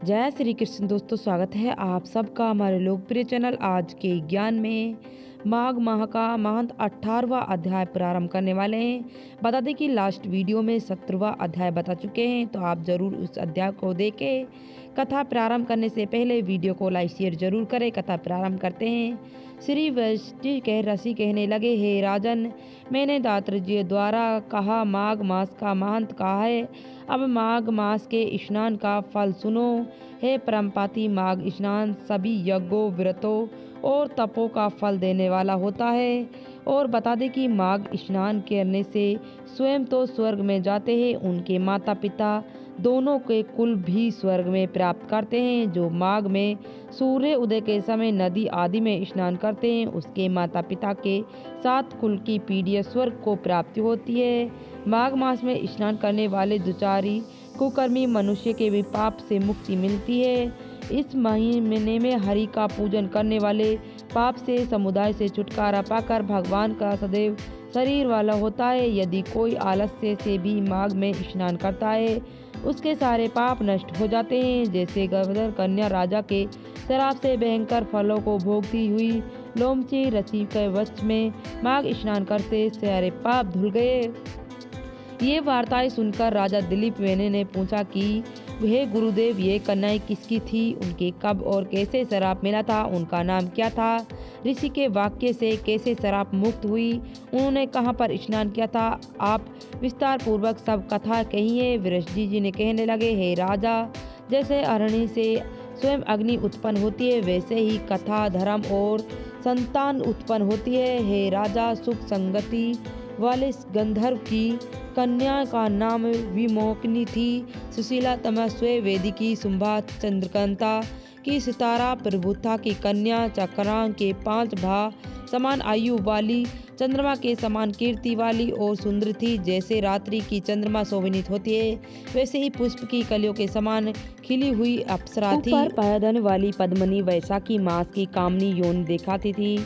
जय श्री कृष्ण दोस्तों, स्वागत है आप सबका हमारे लोकप्रिय चैनल आज के ज्ञान में। माघ माह का महंत 18वां अध्याय प्रारंभ करने वाले हैं। बता दें कि लास्ट वीडियो में 17वां अध्याय बता चुके हैं, तो आप जरूर उस अध्याय को देखें। कथा प्रारंभ करने से पहले वीडियो को लाइक शेयर जरूर करें। कथा प्रारंभ करते हैं। श्री वशिष्ठ ऋषि कहने लगे, हे राजन, मैंने दात्र जी द्वारा कहा माघ मास का महंत कहा है। अब माघ मास के स्नान का फल सुनो। हे परमपाती, माघ स्नान सभी यज्ञों, व्रतों और तपों का फल देने वाला होता है। और बता दें कि माघ स्नान करने से स्वयं तो स्वर्ग में जाते हैं, उनके माता पिता दोनों के कुल भी स्वर्ग में प्राप्त करते हैं। जो माघ में सूर्य उदय के समय नदी आदि में स्नान करते हैं, उसके माता पिता के साथ कुल की पीढ़ी स्वर्ग को प्राप्ति होती है। माघ मास में स्नान करने वाले दुचारी कुकर्मी मनुष्य के भी पाप से मुक्ति मिलती है। इस महीने में हरि का पूजन करने वाले पाप से समुदाय से छुटकारा पाकर भगवान का सदैव शरीर वाला होता है। यदि कोई आलस्य से भी माघ में स्नान करता है, उसके सारे पाप नष्ट हो जाते हैं। जैसे गवर्धन कन्या राजा के शराब से भयंकर फलों को भोगती हुई लोमची रची के वश में माघ स्नान करते सारे पाप धुल गए। ये वार्ताएं सुनकर राजा दिलीप वेने ने पूछा कि हे गुरुदेव, ये कन्याएं किसकी थी? उनके कब और कैसे शराब मिला था? उनका नाम क्या था? ऋषि के वाक्य से कैसे शराब मुक्त हुई? उन्होंने कहाँ पर स्नान किया था? आप विस्तार पूर्वक सब कथा कहिए। वशिष्ठ जी ने कहने लगे, हे राजा, जैसे अरण्य से स्वयं अग्नि उत्पन्न होती है, वैसे ही कथा धर्म और संतान उत्पन्न होती है। हे राजा, सुख संगति वाले गंधर्व की कन्या का नाम विमोकिनी थी। सुशीला तमस्वे वेदिकी शुंभा चंद्रकांता की सितारा प्रभुता की कन्या चक्रांक के 5 भा समान आयु वाली, चंद्रमा के समान कीर्ति वाली और सुंदर थी। जैसे रात्रि की चंद्रमा शोभित होती है, वैसे ही पुष्प की कलियों के समान खिली हुई अप्सरा थी। ऊपर पैदन वाली पद्मनी वैशाखी मास की कामनी यौन दिखाती थी।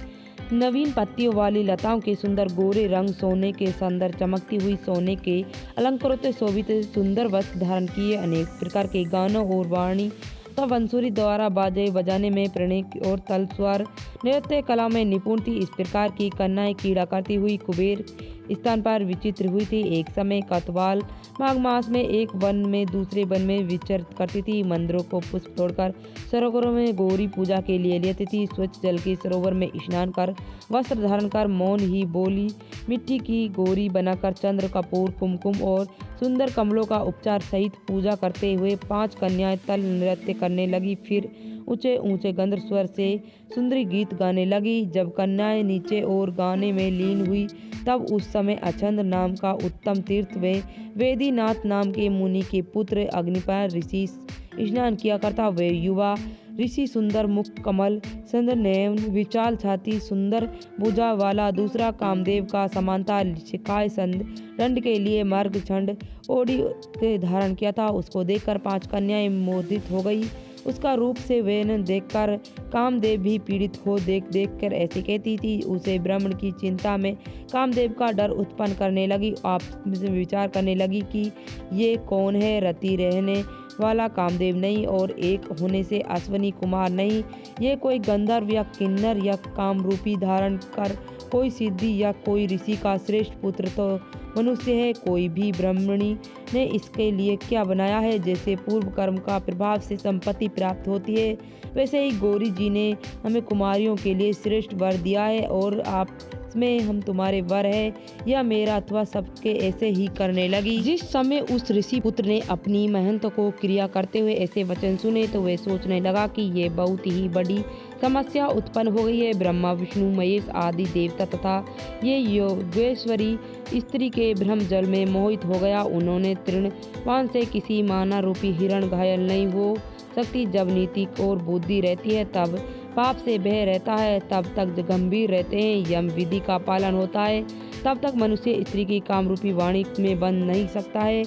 नवीन पत्तियों वाली लताओं के सुंदर गोरे रंग, सोने के सुंदर चमकती हुई सोने के अलंकारों से शोभित सुंदर वस्त्र धारण किए, अनेक प्रकार के गानों और वाणी तो बंसुरी द्वारा बाजे बजाने में प्रणय और तल स्वर नृत्य कला में निपुण थी। इस प्रकार की कन्याएं कीड़ा करती हुई कुबेर स्थान पर विचित्र हुई थी। एक समय कतवाल माघ मास में एक वन में दूसरे वन में विचरण करती थी। मंदिरों को पुष्प तोड़कर सरोवरों में गौरी पूजा के लिए लेती थी। स्वच्छ जल के सरोवर में स्नान कर वस्त्र धारण कर मौन ही बोली मिट्टी की गौरी बनाकर चंद्र कपूर कुमकुम और सुंदर कमलों का उपचार सहित पूजा करते हुए 5 कन्याएं तल नृत्य करने लगी। फिर ऊंचे ऊंचे गंध स्वर से सुंदरी गीत गाने लगी। जब कन्याएं नीचे और गाने में लीन हुई, तब उस समय अछंद नाम का उत्तम तीर्थ वे वेदीनाथ नाम के मुनि के पुत्र अग्निपाल ऋषि स्नान किया करता। वे युवा ऋषि सुंदर मुख कमल, सुंदर नयन, विशाल छाती, सुंदर भुजा वाला, दूसरा कामदेव का समानता शिखाए संद दंड के लिए मार्ग छंड ओढ़ी के धारण किया था। उसको देखकर 5 कन्याएं मोहित हो गई। उसका रूप से वेन देखकर कामदेव भी पीड़ित हो देख कर ऐसे कहती थी। उसे ब्राह्मण की चिंता में कामदेव का डर उत्पन्न करने लगी। आप विचार करने लगी कि ये कौन है? रति रहने वाला कामदेव नहीं और एक होने से अश्वनी कुमार नहीं। ये कोई गंधर्व या किन्नर या काम रूपी धारण कर कोई सिद्धि या कोई ऋषि का श्रेष्ठ पुत्र तो मनुष्य है। कोई भी ब्राह्मणी ने इसके लिए क्या बनाया है? जैसे पूर्व कर्म का प्रभाव से संपत्ति प्राप्त होती है, वैसे ही गौरी जी ने हमें कुमारियों के लिए श्रेष्ठ वर दिया है और आप में हम तुम्हारे वर है। यह मेरा अथवा सबके ऐसे ही करने लगी। जिस समय उस ऋषि पुत्र ने अपनी महंत को क्रिया करते हुए ऐसे वचन सुने, तो वे सोचने लगा कि ये बहुत ही बड़ी समस्या उत्पन्न हो गई है। ब्रह्मा विष्णु महेश आदि देवता तथा ये योगेश्वरी स्त्री के भ्रम जल में मोहित हो गया। उन्होंने तृणपान से किसी माना रूपी हिरण घायल नहीं हो सकती। जब नीति और बुद्धि रहती है, तब पाप से भय रहता है, तब तक गंभीर रहते हैं, यम विधि का पालन होता है, तब तक मनुष्य स्त्री की कामरूपी वाणी में बंध नहीं सकता है।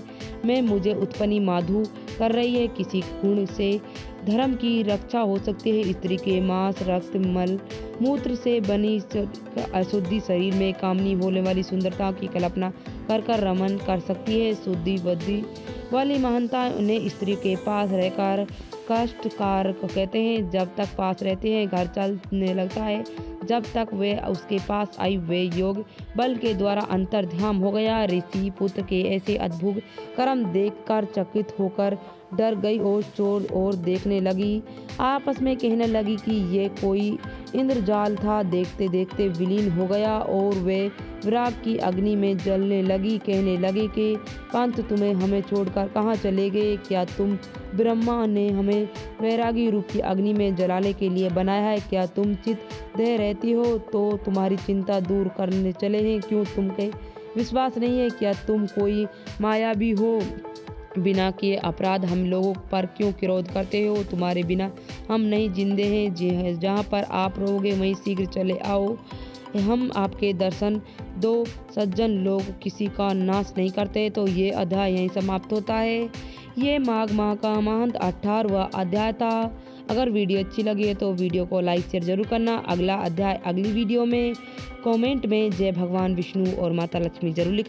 मैं मुझे उत्पन्नी माधु कर रही है। किसी गुण से धर्म की रक्षा हो सकती है। स्त्री के मांस रक्त मल मूत्र से बनी अशुद्धि शरीर में कामनी होने वाली सुंदरता की कल्पना कर रमन कर सकती है। शुद्धि बुद्धि वाली महानता उन्हें स्त्री के पास रहकर कष्टकार को कहते हैं। जब तक पास रहते हैं घर चलने लगता है। जब तक वे उसके पास आई वे योग बल के द्वारा अंतर्ध्यान हो गया। ऋषि पुत्र के ऐसे अद्भुत कर्म देखकर चकित होकर डर गई और चोर और देखने लगी। आपस में कहने लगी कि ये कोई इंद्रजाल था। देखते देखते विलीन हो गया और वे विराग की अग्नि में जलने लगी। कहने लगी कि पंत तुम्हें हमें छोड़कर कहाँ चले गए? क्या तुम ब्रह्मा ने हमें वैरागी रूप की अग्नि में जलाने के लिए बनाया है? क्या तुम चित दे रहती हो तो तुम्हारी चिंता दूर करने चले हैं? क्यों तुमके विश्वास नहीं है? क्या तुम कोई मायावी हो? बिना किए अपराध हम लोगों पर क्यों क्रोध करते हो? तुम्हारे बिना हम नहीं जिंदे हैं। जहाँ पर आप रहोगे वहीं शीघ्र चले आओ। हम आपके दर्शन दो। सज्जन लोग किसी का नाश नहीं करते। तो ये अध्याय यहीं समाप्त होता है। ये माघ माह का महंत 18वां अध्याय था। अगर वीडियो अच्छी लगी है तो वीडियो को लाइक शेयर जरूर करना। अगला अध्याय अगली वीडियो में कमेंट में जय भगवान विष्णु और माता लक्ष्मी जरूर लिखना।